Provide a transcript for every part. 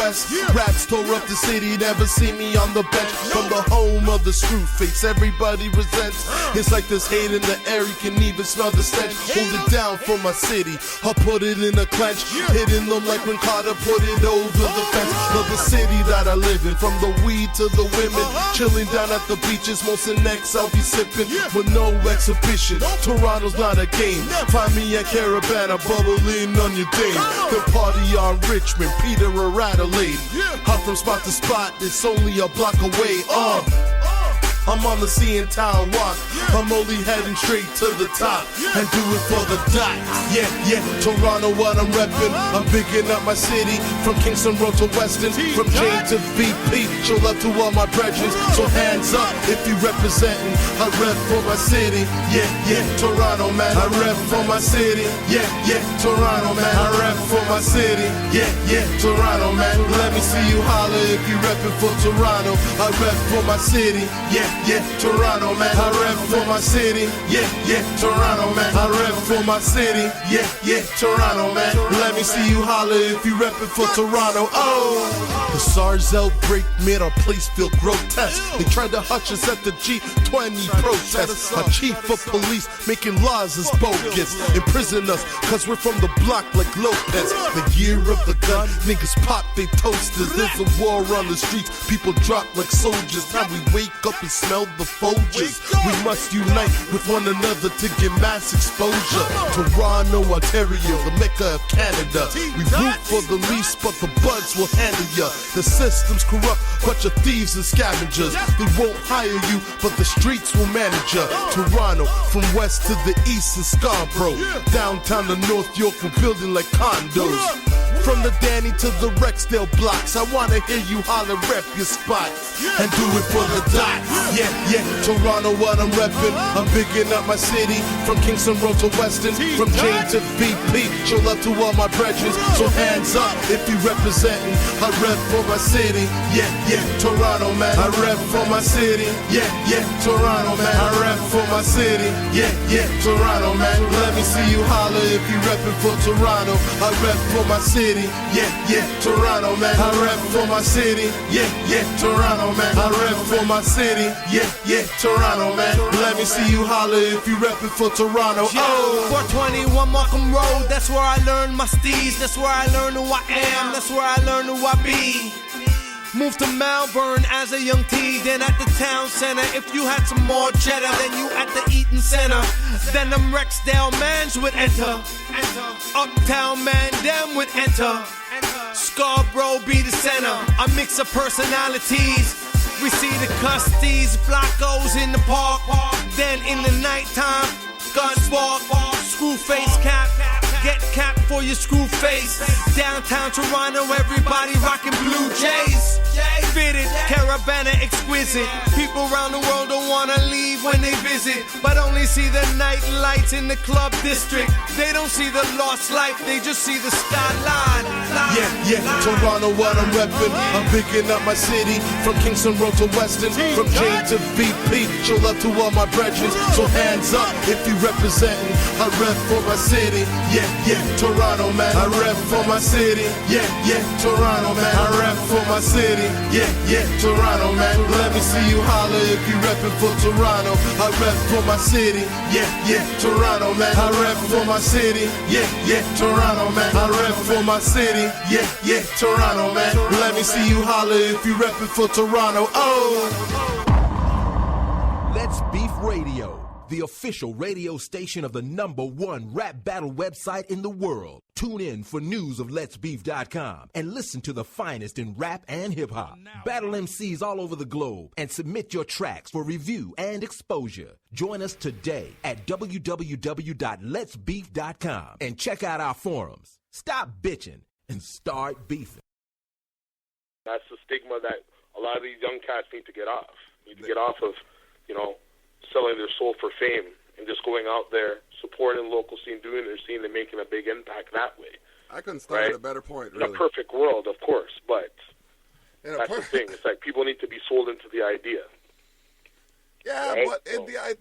West. Raps tore up the city, never see me on the bench. From the home of the screw face, everybody resents. It's like this hate in the air, you can even smell the stench. Hold it down for my city, I'll put it in a clench. Hitting them like when Carter put it over the fence. Love the city that I live in, from the weed to the women. Chilling down at the beaches, most of next I'll be sipping. With no exhibition, Toronto's not a game. Find me at Caravana, bubbling on your dame. The party on Richmond, Peter or Adelaide. Hop from spot to spot, it's only a block away. I'm on the sea in town walk. I'm only heading straight to the top and do it for the dot. Yeah, Toronto, what I'm reppin'. I'm bigging up my city from Kingston Road to Weston, from Jane to VP. Show love to all my brethren, so hands up if you representin'. I rep for my city. Yeah, Toronto, man. I rep for my city. Yeah, Toronto, man. I rep for my city. Yeah, Toronto, man. Let me see you holler if you reppin' for Toronto. I rep for my city. Yeah, Toronto, man. I rep for my city. Yeah, Toronto, man. I rep for my city. Yeah, Toronto, man. Let me see you holler if you reppin' for Toronto. The SARS outbreak made our place feel grotesque. They tried to hutch us at the G20 protest. Our chief of police making laws is bogus. Imprison us cause we're from the block like Lopez. The year of the gun, niggas pop they toasters. There's a war on the streets, people drop like soldiers. Time we wake up and smell the Folgers. We must unite with one another to get mass exposure. Toronto, Ontario, the Mecca of Canada. We root for the least, but the buds will handle ya. The system's corrupt, bunch of thieves and scavengers. They won't hire you, but the streets will manage ya. Toronto, from west to the east in Scarborough. Downtown to North York, we're building like condos. From the Danny to the Rexdale blocks, I wanna hear you holler, rep your spot and do it for the dot. Yeah, Toronto, what I'm reppin'. I'm bigging up my city, from Kingston Road to Weston, from Jane to VP. Show love to all my brethren, so hands up if you representin'. I rep for my city. Yeah, Toronto, man. I rep for my city. Yeah, Toronto, man. I rep for my city. Yeah, Toronto, man. Let me see you holler if you reppin' for Toronto. I rep for my city. Yeah, Toronto, man. I rep for my city. Yeah, Toronto, man. I rep for my city. Yeah, Toronto, man. Let me see you holler if you reppin' for Toronto. 421 Markham Road, that's where I learned my steez. That's where I learned who I am. That's where I learned who I be. Moved to Malvern as a young T, then at the town center. If you had some more cheddar, then you at the Eaton Center. Then them Rexdale mans would enter. Uptown man, them would enter. Scarborough be the center. A mix of personalities. We see the custies, Floccos in the park. Then in the nighttime, guns walk. Screw face cap. Get capped for your screw face. Downtown Toronto, everybody rocking blue jays. Fitted, Caravana exquisite. People around the world don't wanna leave when they visit, but only see the night lights in the club district. They don't see the lost life, they just see the skyline. Yeah, Toronto, what I'm reppin'. I'm picking up my city, from Kingston Road to Weston, from Jane to VP. Show love to all my brethren, so hands up if you representin'. I rep for my city. Yeah, Toronto, man. I rep for my city. Yeah, Toronto, man. I rep for my city. Yeah, Toronto, man. Let me see you holler if you reppin' for Toronto. I rep for my city. Yeah, Toronto, man. I rep for my city. Yeah, Toronto, man. I rep for my city. Yeah, Toronto, man. Let me see you holler if you reppin' for Toronto. Let's Beef Radio, the official radio station of the #1 rap battle website in the world. Tune in for news of letsbeef.com and listen to the finest in rap and hip-hop. Battle MCs all over the globe and submit your tracks for review and exposure. Join us today at www.letsbeef.com and check out our forums. Stop bitching and start beefing. That's the stigma that a lot of these young cats need to get off. Need to get off of, selling their soul for fame and just going out there, supporting the local scene, doing their scene, and making a big impact that way. I couldn't start at a better point, really. In a perfect world, of course, but that's the thing. It's like people need to be sold into the idea. Yeah, right? But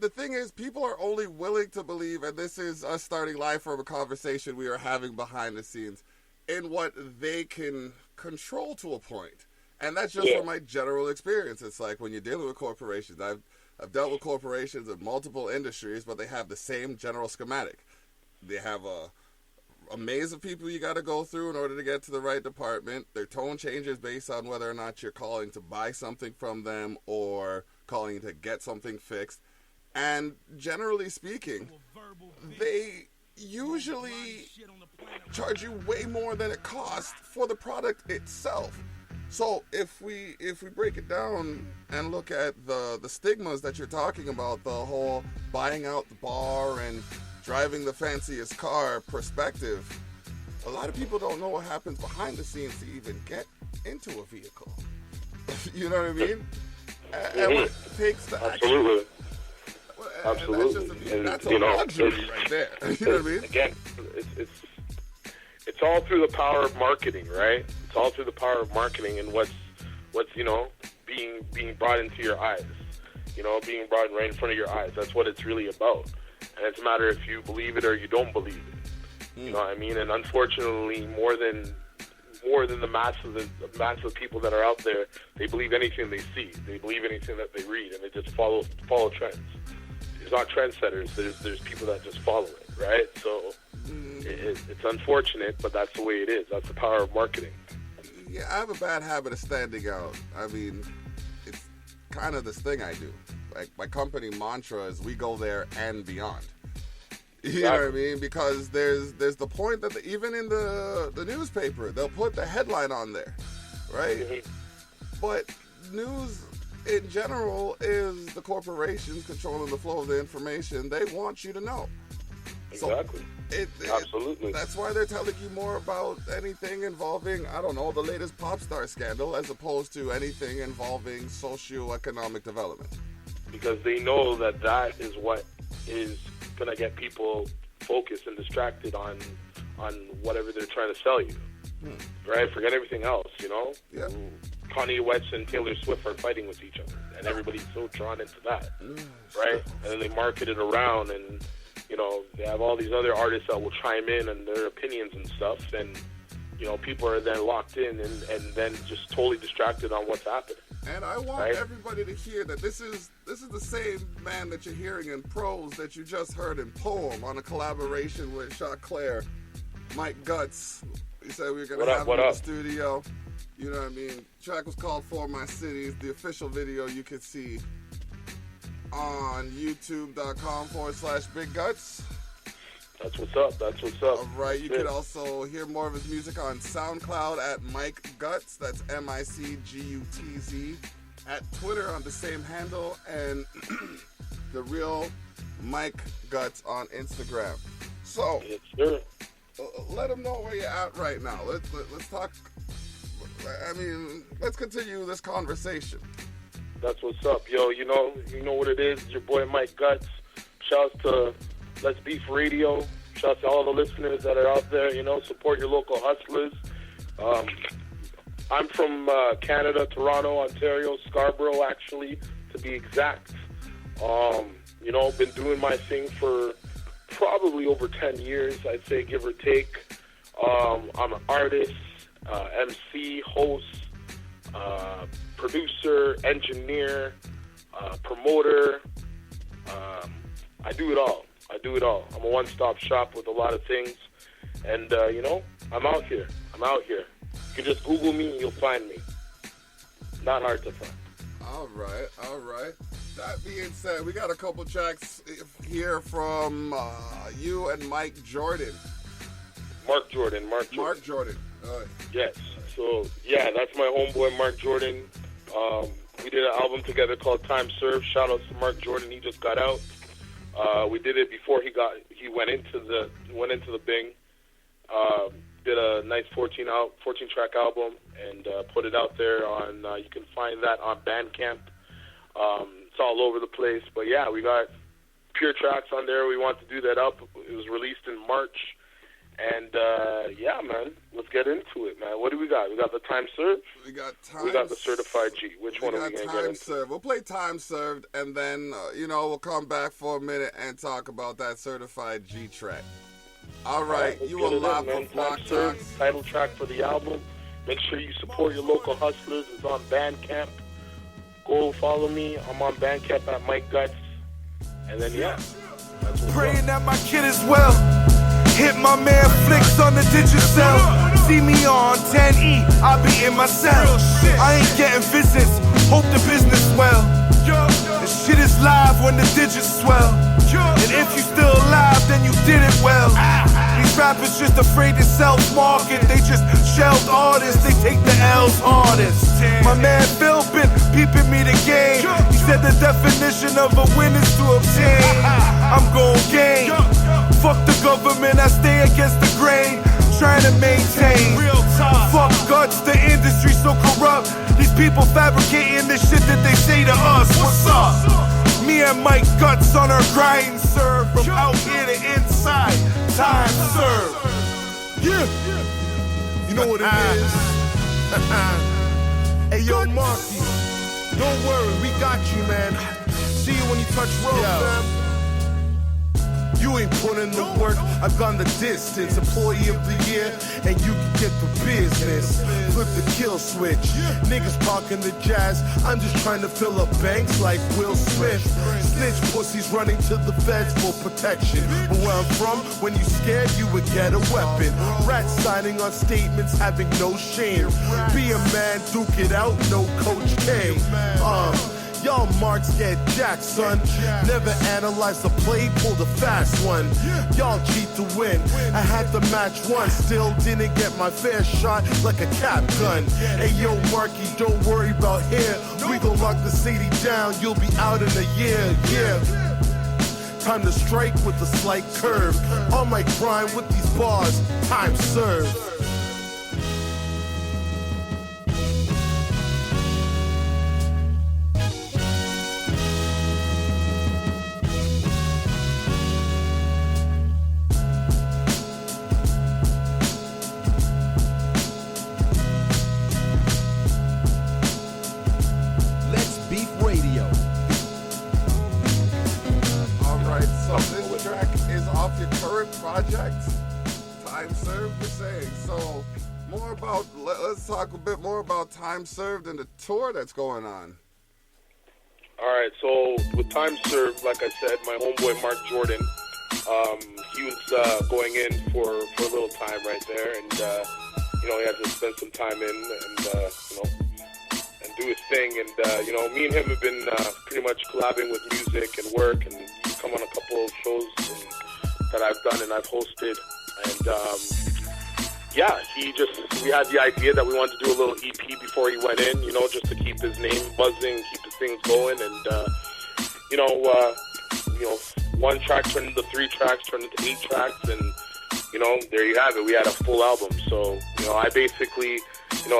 the thing is, people are only willing to believe, and this is us starting live from a conversation we are having behind the scenes, in what they can control to a point. And that's just from my general experience. It's like when you're dealing with corporations, I've dealt with corporations of multiple industries, but they have the same general schematic. They have a maze of people you got to go through in order to get to the right department. Their tone changes based on whether or not you're calling to buy something from them or calling to get something fixed. And generally speaking, they usually charge you way more than it costs for the product itself. So if we break it down and look at the stigmas that you're talking about, the whole buying out the bar and driving the fanciest car perspective, a lot of people don't know what happens behind the scenes to even get into a vehicle. You know what I mean? And what it takes to Absolutely. Absolutely. That's a luxury right there. You know what I mean? Again, it's all through the power of marketing, right? It's all through the power of marketing and what's being brought into your eyes, being brought right in front of your eyes. That's what it's really about. And it's a matter if you believe it or you don't believe it. You know what I mean? And unfortunately, more than the mass of people that are out there, they believe anything they see. They believe anything that they read, and they just follow trends. There's not trendsetters. There's people that just follow it, right? So it's unfortunate, but that's the way it is. That's the power of marketing. Yeah, I have a bad habit of standing out. I mean, it's kind of this thing I do. Like, my company mantra is we go there and beyond. You know what I mean? Because there's the point that even in the newspaper, they'll put the headline on there, right? Mm-hmm. But news in general is the corporations controlling the flow of the information they want you to know. Exactly. So absolutely. That's why they're telling you more about anything involving, I don't know, the latest pop star scandal as opposed to anything involving socioeconomic development. Because they know that is what is going to get people focused and distracted on whatever they're trying to sell you. Right? Forget everything else, Yeah. Kanye West and Taylor Swift are fighting with each other, and everybody's so drawn into that, right? And then they market it around, and they have all these other artists that will chime in and their opinions and stuff, and people are then locked in and then just totally distracted on what's happening. And I want everybody to hear that this is the same man that you're hearing in prose that you just heard in poem on a collaboration with Shot Claire, Mike Guts. He said we were going to have him in the studio. You know what I mean? The track was called For My Cities. The official video you can see on youtube.com/Big Guts. That's what's up. All right. You can also hear more of his music on SoundCloud at Mike Guts. That's MICGUTZ. At Twitter on the same handle. And the real Mike Guts on Instagram. So, yes, sir. Let them know where you're at right now. Let's talk. I mean, let's continue this conversation. That's what's up, yo. You know what it is. Your boy Mike Guts. Shouts to Let's Beef Radio. Shouts to all the listeners that are out there. Support your local hustlers. I'm from Canada, Toronto, Ontario, Scarborough, actually, to be exact. Been doing my thing for probably over 10 years, I'd say, give or take. I'm an artist, MC, host, producer, engineer, promoter. I do it all. I'm a one-stop shop with a lot of things. And, I'm out here. You can just Google me and you'll find me. Not hard to find. All right. That being said, we got a couple tracks here from you and Mark Jordan. Yes. So, that's my homeboy, Mark Jordan. We did an album together called Time Served. Shout out to Mark Jordan. He just got out. We did it before he went into the Bing. Did a nice 14-track album and put it out there on. You can find that on Bandcamp. It's all over the place, but we got pure tracks on there. We want to do that up. It was released in March, and man, let's get into it, man. What do we got? We got the Time Served. We got the Certified G. Which one are we gonna get into? Served. We'll play Time Served, and then we'll come back for a minute and talk about that Certified G track. All right, you will live with Block Talks. Title track for the album. Make sure you support your local hustlers. It's on Bandcamp. Go follow me. I'm on Bandcamp at Mike Guts. And then, yeah. That's what's Praying up. that my kid is well. Hit my man Flicks on the Digicel. See me on 10E, I be in my cell. I ain't getting visits, hope the business well. The shit is live when the digits swell. And if you still alive, then you did it well. These rappers just afraid to self-market. They just shelved artists, they take the L's hardest. My man Phil been peeping me the game. He said the definition of a win is to obtain. I'm gon' gain. Fuck the government, I stay against the grain. Trying to maintain. Fuck Guts, the industry so corrupt. These people fabricating the shit that they say to us. What's up? Me and Mike Guts on our grind and serve. From out here to inside, time serve. Yeah. You know what it is? Hey yo, Marky, don't worry, we got you, man. See you when you touch road, fam. You ain't put in the work, I've gone the distance. Employee of the year, and you can get the business. Flip the kill switch. Niggas parking the jazz, I'm just trying to fill up banks like Will Smith. Snitch pussies running to the feds for protection. But where I'm from, when you scared, you would get a weapon. Rats signing on statements, having no shame. Be a man, duke it out, no Coach K. Y'all marks get jacked, son. Never analyze the play, pull the fast one. Y'all cheat to win. I had the match once, still didn't get my fair shot like a cap gun. Hey yo, Marky, don't worry about here. We gon' lock the city down, you'll be out in a year, yeah. Time to strike with a slight curve. On my grind with these bars, time served. Let's talk a bit more about Time Served and the tour that's going on. All right, so with Time Served, like I said, my homeboy Mark Jordan, he was going in for a little time right there, and he had to spend some time in and and do his thing. And me and him have been pretty much collabing with music and work, and he's come on a couple of shows that I've done and I've hosted, and we had the idea that we wanted to do a little EP before he went in, just to keep his name buzzing, keep his things going, and, one track turned into 3 tracks, turned into 8 tracks, and, there you have it. We had a full album. So, I basically,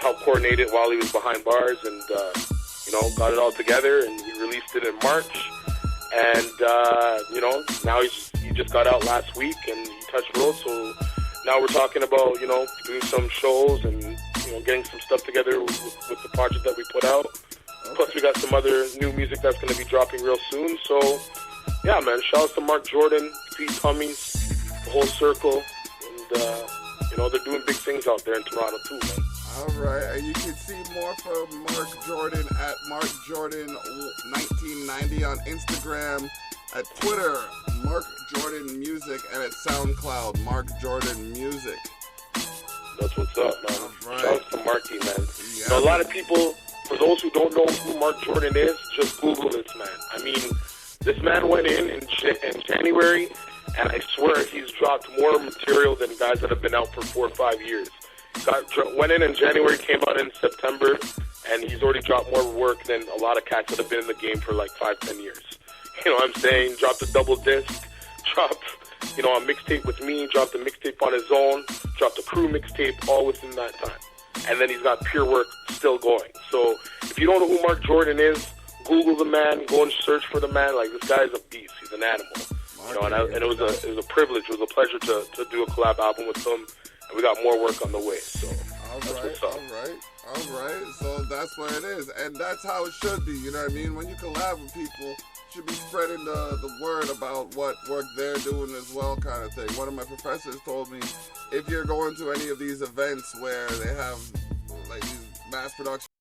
helped coordinate it while he was behind bars and, got it all together, and we released it in March. And, now he just got out last week, and he touched road, so now we're talking about, doing some shows and, getting some stuff together with the project that we put out. Plus, we got some other new music that's going to be dropping real soon. So, yeah, man, shout out to Mark Jordan, Pete Tummies, the whole circle. And, they're doing big things out there in Toronto, too, man. All right, and you can see more from Mark Jordan at Mark Jordan1990 on Instagram, at Twitter, Mark Jordan Music, and at SoundCloud, Mark Jordan Music. That's what's up, man. Right. Shout out to Marky, man. A lot of people, for those who don't know who Mark Jordan is, just Google this man. I mean, this man went in January, and I swear he's dropped more material than guys that have been out for 4 or 5 years. Went in January, came out in September, and he's already dropped more work than a lot of cats that have been in the game for like 5-10 years. You know what I'm saying? Dropped a double disc, dropped, a mixtape with me, dropped a mixtape on his own, dropped a crew mixtape, all within that time. And then he's got pure work still going. So if you don't know who Mark Jordan is, Google the man, go and search for the man. Like, this guy's a beast. He's an animal. And it was a privilege, it was a pleasure to do a collab album with him. And we got more work on the way. So that's what's up. All right. So that's what it is. And that's how it should be. You know what I mean? When you collab with people, should be spreading the word about what work they're doing as well, kind of thing. One of my professors told me, if you're going to any of these events where they have mass production